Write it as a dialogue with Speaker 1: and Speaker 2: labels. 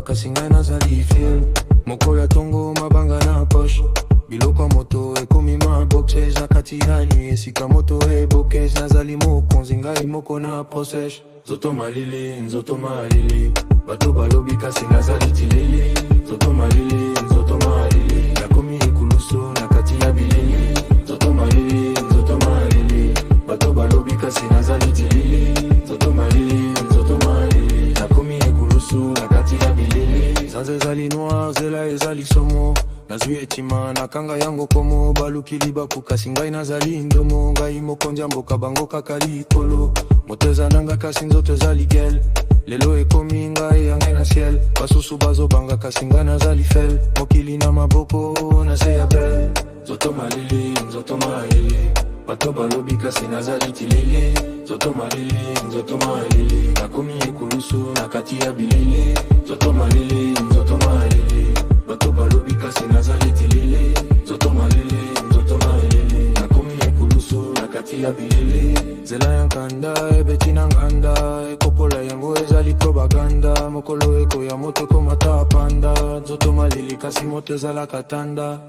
Speaker 1: kasi ngai nazali fiel. Moko ya tongo mabanga na poche, biloko moto ekomi maboxe na kati ya nuit esika moto eboke. Nazali mokonzi ngai moko na procès. Nzoto malili, nzoto malili, bato balobi kasi nazali tilili. Nzoto malili, nzoto malili, nakomi ekulusu na kati ya bilili. Nzoto malili, nzoto malili, bato balobi kasi nazali tilili. Nzoto malili, nzoto malili, nakomi ekulusu na kati ya bilili. Sanze ezali noir, zela ezali somo, nazwi etima nakanga yango komo. Balukili baku kasi ngai nazali ndomo, ngai mokonzi ya mboka bango kaka likolo. Moto ezalanga kasi nzoto ezali gel, lelo ekomi ngai yangai na ciel. Basusu bazobanga kasi ngai nazali fel, mokili na maboko na se ya bel. Nzoto malili, nzoto malili, bato balobi kasi nazali tilili. Nzoto malili, nzoto malili, nakomi ekulusu na kati ya bilili. Nzoto malili, nzoto malili, bato balobi kasi nazali tilili. Nzoto malili, nzoto malili, nakomi ekulusu na kati ya bilili. Zela ya nkanda ebeti na nganda, ekopola yango ezali propaganda. Mokolo eko ya moto komata panda, nzoto malili kasi moto ezala katanda.